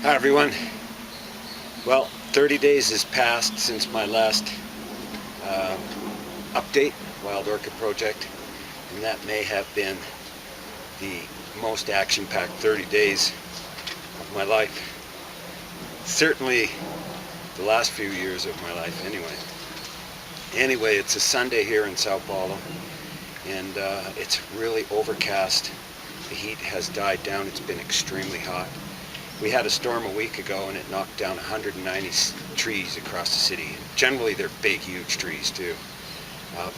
Hi everyone. Well, 30 days has passed since my last uh, update, Wild Orchid Project, and that may have been the most action-packed 30 days of my life. Certainly the last few years of my life anyway. Anyway, it's a Sunday here in Sao Paulo, and it's really overcast. The heat has died down. It's been extremely hot. We had a storm a week ago and it knocked down 190 trees across the city. Generally they're big, huge trees too.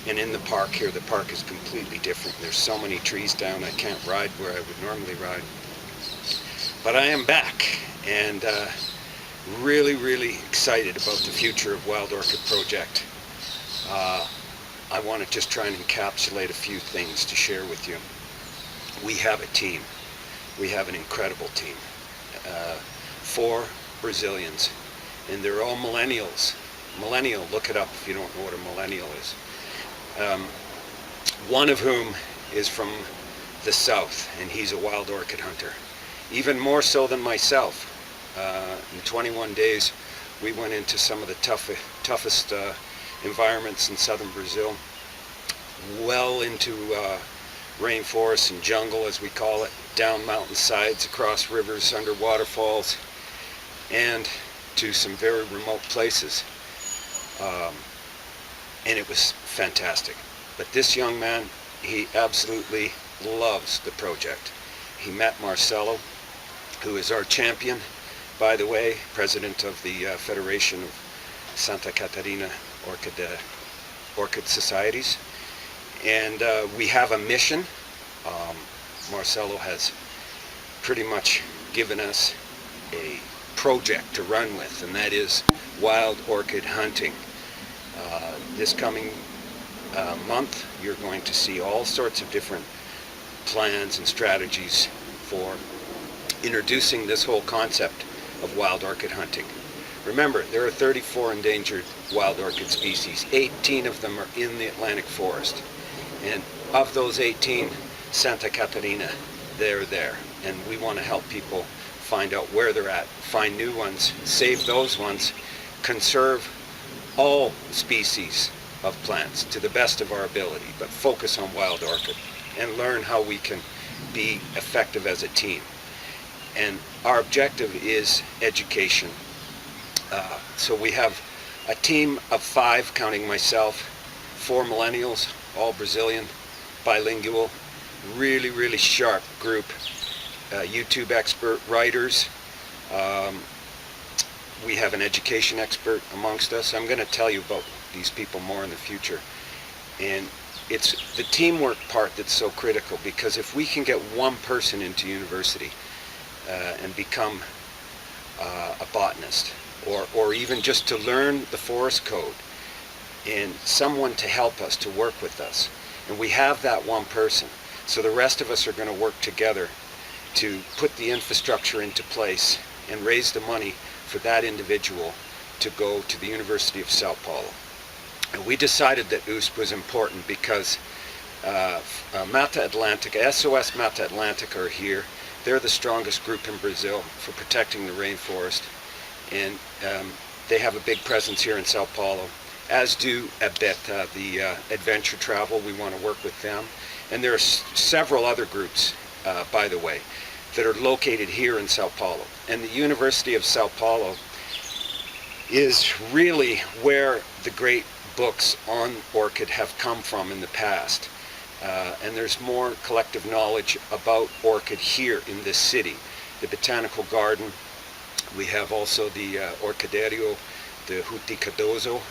And in the park here, the park is completely different. There's so many trees down I can't ride where I would normally ride. But I am back and really excited about the future of Wild Orchid Project. I want to just try and encapsulate a few things to share with you. We have a team. We have an incredible team. 4 Brazilians, and they're all millennials. Millennial, look it up if you don't know what a millennial is. One of whom is from the south, and he's a wild orchid hunter. Even more so than myself. In 21 days, we went into some of the toughest environments in southern Brazil, well into rainforest and jungle, as we call it, down mountainsides, across rivers, under waterfalls, and to some very remote places. And it was fantastic. But this young man, he absolutely loves the project. He met Marcelo, who is our champion, by the way, president of the Federation of Santa Catarina Orchid Societies. And we have a mission. Marcelo has pretty much given us a project to run with, and that is wild orchid hunting. This coming month, you're going to see all sorts of different plans and strategies for introducing this whole concept of wild orchid hunting. Remember, there are 34 endangered wild orchid species. 18 of them are in the Atlantic forest. And of those 18, Santa Catarina, they're there. And we want to help people find out where they're at, find new ones, save those ones, conserve all species of plants to the best of our ability, but focus on wild orchid and learn how we can be effective as a team. And our objective is education. So we have a team of 5, counting myself, 4 millennials, all Brazilian, bilingual, really sharp group, YouTube expert writers. We have an education expert amongst us. I'm going to tell you about these people more in the future. And it's the teamwork part that's so critical, because if we can get one person into university and become a botanist, or even just to learn the forest code, and someone to help us, to work with us, and we have that one person, so the rest of us are going to work together to put the infrastructure into place and raise the money for that individual to go to the University of Sao Paulo. And we decided that USP was important because Mata Atlantica, SOS Mata Atlantica are here. They're the strongest group in Brazil for protecting the rainforest, and they have a big presence here in Sao Paulo, as do Abeta, the adventure travel. We want to work with them. And there are several other groups, by the way, that are located here in Sao Paulo. And the University of Sao Paulo is really where the great books on orchid have come from in the past. And there's more collective knowledge about orchid here in this city. The Botanical Garden, we have also the Orquiderio, the Huticadozo,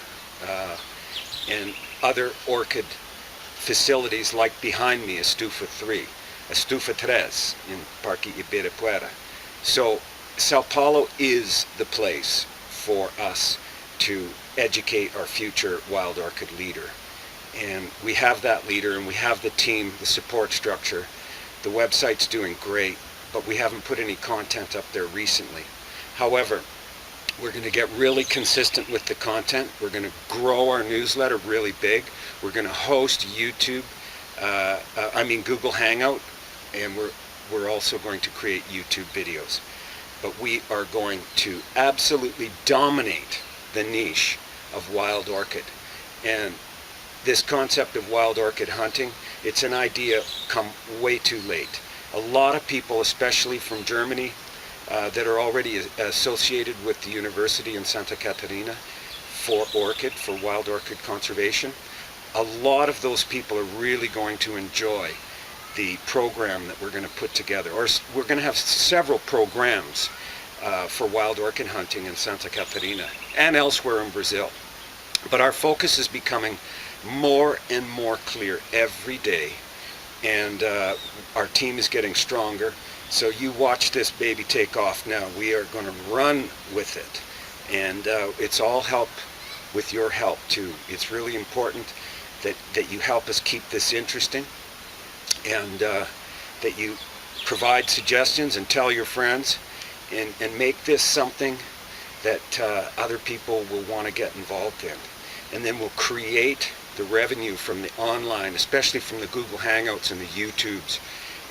and other orchid facilities like behind me, Estufa 3, Estufa 3 in Parque Ibirapuera. So Sao Paulo is the place for us to educate our future wild orchid leader. And we have that leader, and we have the team, the support structure. The website's doing great, but we haven't put any content up there recently. However, we're going to get really consistent with the content. We're going to grow our newsletter really big. We're going to host Google Hangout, and we're also going to create YouTube videos. but we are going to absolutely dominate the niche of wild orchid. And this concept of wild orchid hunting, it's an idea come way too late. A lot of people, especially from Germany, that are already associated with the university in Santa Catarina for orchid, for wild orchid conservation, a lot of those people are really going to enjoy the program that we're going to put together. Or we're going to have several programs for wild orchid hunting in Santa Catarina and elsewhere in Brazil. But our focus is becoming more and more clear every day, and our team is getting stronger. So you watch this baby take off now. We are going to run with it, and it's all help with your help too. It's really important that you help us keep this interesting, and that you provide suggestions and tell your friends, and make this something that other people will want to get involved in. And then we'll create the revenue from the online, especially from the Google Hangouts and the YouTubes.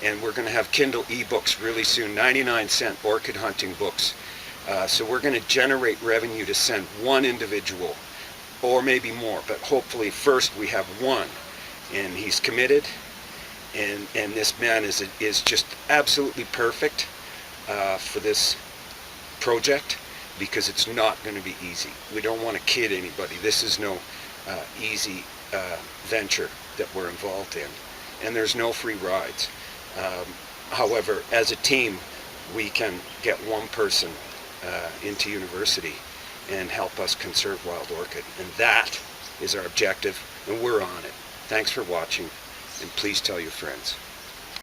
And we're going to have Kindle ebooks really soon, 99-cent orchid hunting books. So we're going to generate revenue to send one individual, or maybe more, but hopefully first we have one. And he's committed, and this man is just absolutely perfect for this project, because it's not going to be easy. We don't want to kid anybody. This is no easy venture that we're involved in, and there's no free rides. However, as a team, we can get one person into university and help us conserve wild orchid, and that is our objective, and we're on it. Thanks for watching, and please tell your friends.